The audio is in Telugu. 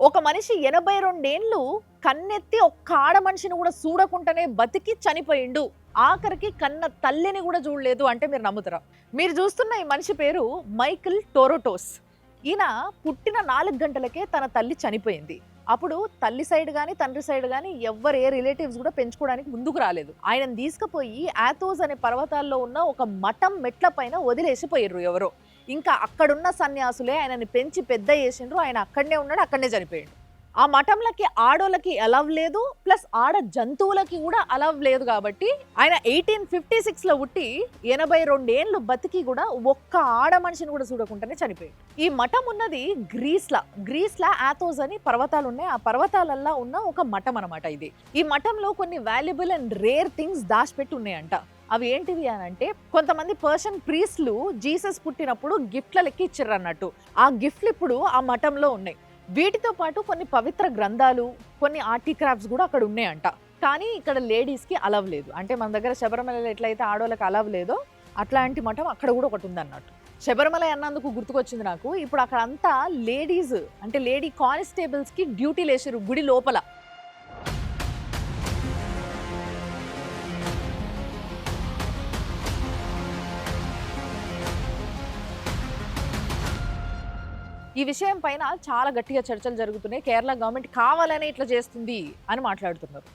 ఒక మనిషి 82 ఏండ్లు కన్నెత్తి ఒక్క ఆడ మనిషిని కూడా చూడకుండానే బతికి చనిపోయిండు. ఆఖరికి కన్న తల్లిని కూడా చూడలేదు అంటే మీరు నమ్ముతారా? మీరు చూస్తున్న ఈ మనిషి పేరు మైకిల్ టోరోటోస్. ఈయన పుట్టిన 4 గంటలకే తన తల్లి చనిపోయింది. అప్పుడు తల్లి సైడ్ గాని తండ్రి సైడ్ గాని ఎవ్వరు ఏ రిలేటివ్స్ కూడా పెంచుకోవడానికి ముందుకు రాలేదు. ఆయనను తీసుకుపోయి ఆథోస్ అనే పర్వతాల్లో ఉన్న ఒక మఠం మెట్ల పైన వదిలేసిపోయారు ఎవరో. ఇంకా అక్కడున్న సన్యాసులే ఆయనని పెంచి పెద్ద చేసిండ్రు. ఆయన అక్కడనే ఉన్నాడు, అక్కడనే చనిపోయాడు. ఆ మఠంలకి ఆడోళ్ళకి అలవ్ లేదు, ప్లస్ ఆడ జంతువులకి కూడా అలవ్ లేదు. కాబట్టి ఆయన 1856లో పుట్టి 82 ఏండ్లు బతికి కూడా ఒక్క ఆడ మనిషిని కూడా చూడకుండానే చనిపోయాడు. ఈ మఠం ఉన్నది గ్రీస్లా ఆథోస్ అని పర్వతాలు ఉన్నాయి. ఆ పర్వతాలల్లో ఉన్న ఒక మఠం అనమాట ఇది. ఈ మఠంలో కొన్ని వాల్యుబుల్ అండ్ రేర్ థింగ్స్ దాచిపెట్టి ఉన్నాయంట. అవి ఏంటివి అని అంటే, కొంతమంది పర్షియన్ ప్రీస్ట్లు జీసస్ పుట్టినప్పుడు గిఫ్ట్ల లెక్క ఇచ్చిర్రు అన్నట్టు. ఆ గిఫ్ట్లు ఇప్పుడు ఆ మఠంలో ఉన్నాయి. వీటితో పాటు కొన్ని పవిత్ర గ్రంథాలు, కొన్ని ఆర్టిక్రాఫ్ట్స్ కూడా అక్కడ ఉన్నాయంట. కానీ ఇక్కడ లేడీస్కి అలవ్ లేదు. అంటే మన దగ్గర శబరిమలలో ఎట్లయితే ఆడోళ్ళకి అలవ్ లేదో అట్లాంటి మఠం అక్కడ కూడా ఒకటి ఉంది అన్నట్టు. శబరిమల అన్నందుకు గుర్తుకొచ్చింది నాకు. ఇప్పుడు అక్కడ అంతా లేడీస్ అంటే లేడీ కానిస్టేబుల్స్కి డ్యూటీలు వేసారు గుడి లోపల. ఈ విషయం పైన చాలా గట్టిగా చర్చలు జరుగుతున్నాయి. కేరళ గవర్నమెంట్ కావాలనే ఇట్లా చేస్తుంది అని మాట్లాడుతున్నారు.